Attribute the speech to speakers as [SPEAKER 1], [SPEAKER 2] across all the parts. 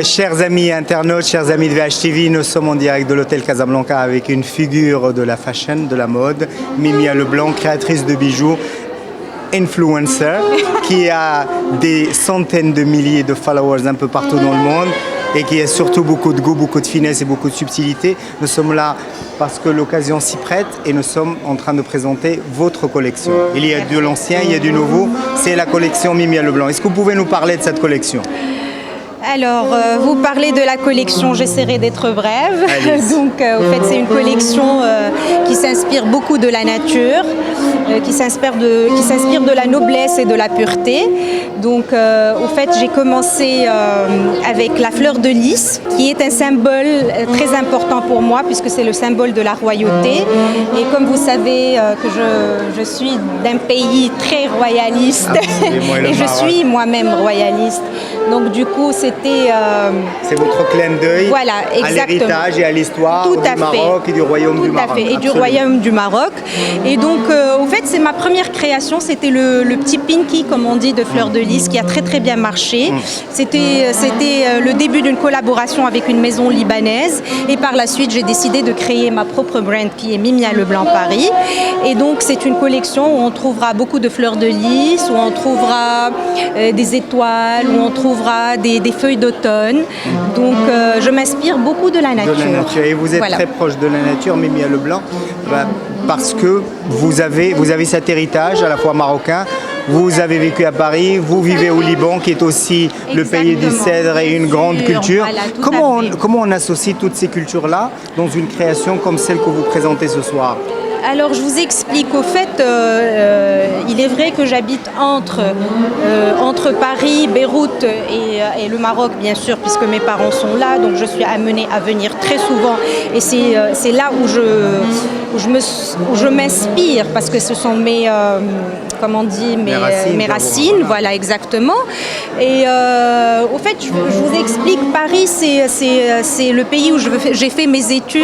[SPEAKER 1] Chers amis internautes, chers amis de VHTV, nous sommes en direct de l'hôtel Casablanca avec une figure de la fashion, de la mode, Mimia Leblanc, créatrice de bijoux, influencer, qui a des centaines de milliers de followers un peu partout dans le monde et qui a surtout beaucoup de goût, beaucoup de finesse et beaucoup de subtilité. Nous sommes là parce que l'occasion s'y prête et nous sommes en train de présenter votre collection. Il y a de l'ancien, il y a du nouveau, c'est la collection Mimia Leblanc. Est-ce que vous pouvez nous parler de cette collection ?
[SPEAKER 2] Alors, vous parlez de la collection, j'essaierai d'être brève. Donc, au fait, c'est une collection qui s'inspire beaucoup de la nature, qui s'inspire de la noblesse et de la pureté. Donc, au fait, j'ai commencé avec la fleur de lys, qui est un symbole très important pour moi, puisque c'est le symbole de la royauté. Et comme vous savez que je suis d'un pays très royaliste, et je suis moi-même royaliste. Donc, du coup, c'est
[SPEAKER 1] votre clin d'œil à l'héritage et à l'histoire du Maroc et du royaume du Maroc.
[SPEAKER 2] Tout à fait, et du royaume du Maroc. Et donc, au fait, c'est ma première création. C'était le petit pinky, comme on dit, de fleur de lys, qui a très très bien marché. C'était le début d'une collaboration avec une maison libanaise. Et par la suite, j'ai décidé de créer ma propre brand, qui est Mimia Leblanc Paris. Et donc, c'est une collection où on trouvera beaucoup de fleurs de lys, où on trouvera des étoiles, où on trouvera des feuilles d'automne. Donc, je m'inspire beaucoup de la nature.
[SPEAKER 1] Et vous êtes très proche de la nature, Mimia Leblanc, parce que vous avez cet héritage à la fois marocain. Vous avez vécu à Paris, vous vivez au Liban, qui est aussi le pays du cèdre et une grande culture. Voilà, comment on associe toutes ces cultures-là dans une création comme celle que vous présentez ce soir ?
[SPEAKER 2] Alors, je vous explique. Au fait, il est vrai que j'habite entre Paris, Beyrouth et le Maroc, bien sûr, puisque mes parents sont là. Donc, je suis amenée à venir très souvent. Et c'est là où je m'inspire, parce que ce sont mes racines, voilà, exactement. Et au fait, je vous explique, Paris, c'est le pays où j'ai fait mes études.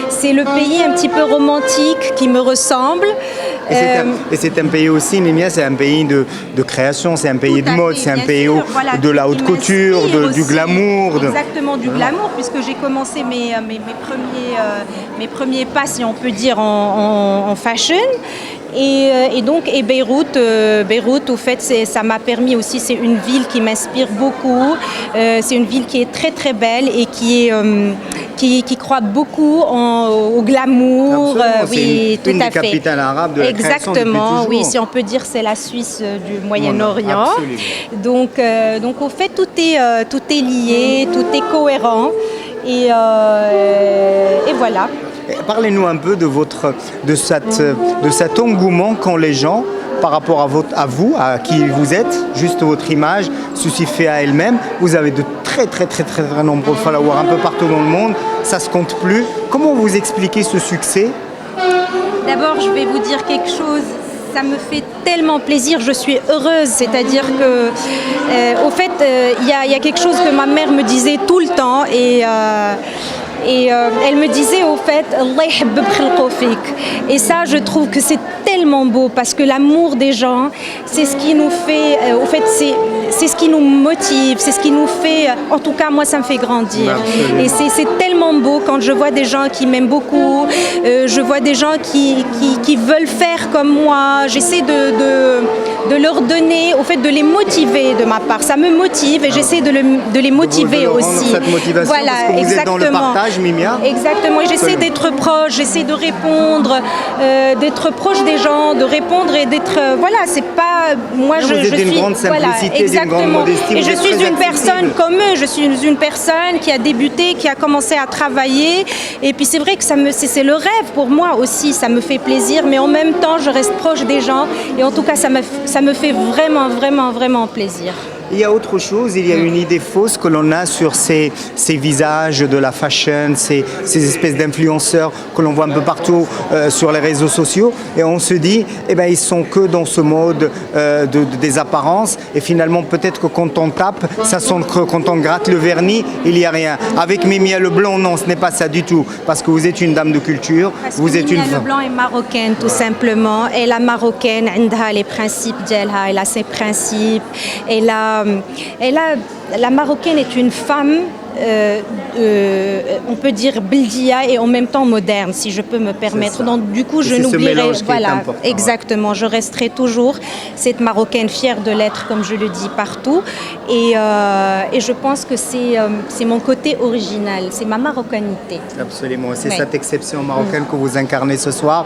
[SPEAKER 2] C'est le pays un petit peu romantique qui me ressemble.
[SPEAKER 1] Et c'est un pays aussi, Mimia, c'est un pays de création, c'est un pays de mode, c'est un pays de la haute couture, du glamour.
[SPEAKER 2] Exactement, du glamour, puisque j'ai commencé mes premiers pas, si on peut dire, en fashion. Et donc, Beyrouth, au fait, ça m'a permis aussi, c'est une ville qui m'inspire beaucoup. C'est une ville qui est très très belle et qui croit beaucoup au glamour.
[SPEAKER 1] Oui, tout à fait. C'est une des capitales arabes de la création depuis toujours.
[SPEAKER 2] Oui, si on peut dire, c'est la Suisse du Moyen-Orient. Donc, au fait, tout est lié, tout est cohérent. Et voilà.
[SPEAKER 1] Parlez-nous un peu de cet engouement qu'ont les gens par rapport à vous, à qui vous êtes. Juste votre image suffit à elle-même. Vous avez de très très très très très nombreux followers un peu partout dans le monde. Ça se compte plus. Comment vous expliquez ce succès ?
[SPEAKER 2] D'abord, je vais vous dire quelque chose. Ça me fait tellement plaisir, je suis heureuse, c'est-à-dire que, au fait, il y a quelque chose que ma mère me disait tout le temps et elle me disait, au fait, Allah yahbib khalqo fik. Et ça, je trouve que c'est tellement beau, parce que l'amour des gens, c'est ce qui nous fait, au fait, c'est ce qui nous motive, c'est ce qui nous fait, en tout cas, moi, ça me fait grandir. Absolument. Et c'est tellement beau quand je vois des gens qui m'aiment beaucoup, je vois des gens qui veulent faire comme moi. J'essaie de leur donner, au fait, de les motiver de ma part. Ça me motive et j'essaie de les motiver aussi.
[SPEAKER 1] Cette motivation,
[SPEAKER 2] voilà,
[SPEAKER 1] parce que vous
[SPEAKER 2] exactement.
[SPEAKER 1] Êtes dans le partage, Mimia.
[SPEAKER 2] Exactement, et j'essaie d'être proche, j'essaie de répondre, d'être proche des gens, de répondre et d'être... voilà, c'est pas... Moi,
[SPEAKER 1] je suis... d'une grande simplicité, d'une grande modestie.
[SPEAKER 2] Et je suis une personne comme eux, je suis une personne qui a débuté, qui a commencé à travailler. Et puis c'est vrai que c'est le rêve pour moi aussi, ça me fait plaisir, mais en même temps, je reste proche des gens. Et en tout cas, ça me fait vraiment, vraiment, vraiment plaisir.
[SPEAKER 1] Il y a autre chose, il y a une idée fausse que l'on a sur ces visages de la fashion, ces espèces d'influenceurs que l'on voit un peu partout sur les réseaux sociaux, et on se dit, ils sont que dans ce mode des apparences, et finalement peut-être que quand on tape, ça sent que quand on gratte le vernis, il n'y a rien. Avec Mimia Leblanc, non, ce n'est pas ça du tout, parce que vous êtes une dame de culture.
[SPEAKER 2] Mimia Leblanc est marocaine, tout simplement, et la marocaine, elle a les principes d'elle, elle a ses principes, elle a la Marocaine est une femme, on peut dire Bildia et en même temps moderne, si je peux me permettre. Donc du coup, je n'oublierai, voilà, exactement, je resterai toujours cette Marocaine fière de l'être, comme je le dis partout. Et je pense que c'est mon côté original, c'est ma marocanité.
[SPEAKER 1] Absolument, c'est cette exception marocaine que vous incarnez ce soir.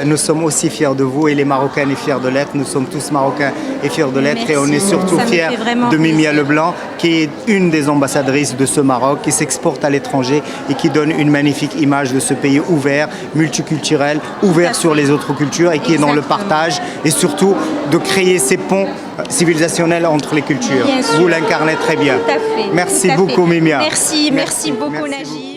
[SPEAKER 1] Nous sommes aussi fiers de vous et les Marocains sont fiers de l'être. Nous sommes tous Marocains et fiers de l'être. Et on est surtout fiers de Mimia Leblanc, qui est une des ambassadrices de ce Maroc, qui s'exporte à l'étranger et qui donne une magnifique image de ce pays ouvert, multiculturel, ouvert sur les autres cultures et qui est dans le partage et surtout de créer ces ponts civilisationnels entre les cultures. Vous l'incarnez très bien.
[SPEAKER 2] Tout à fait.
[SPEAKER 1] Merci beaucoup, Mimia.
[SPEAKER 2] Merci beaucoup, Najib.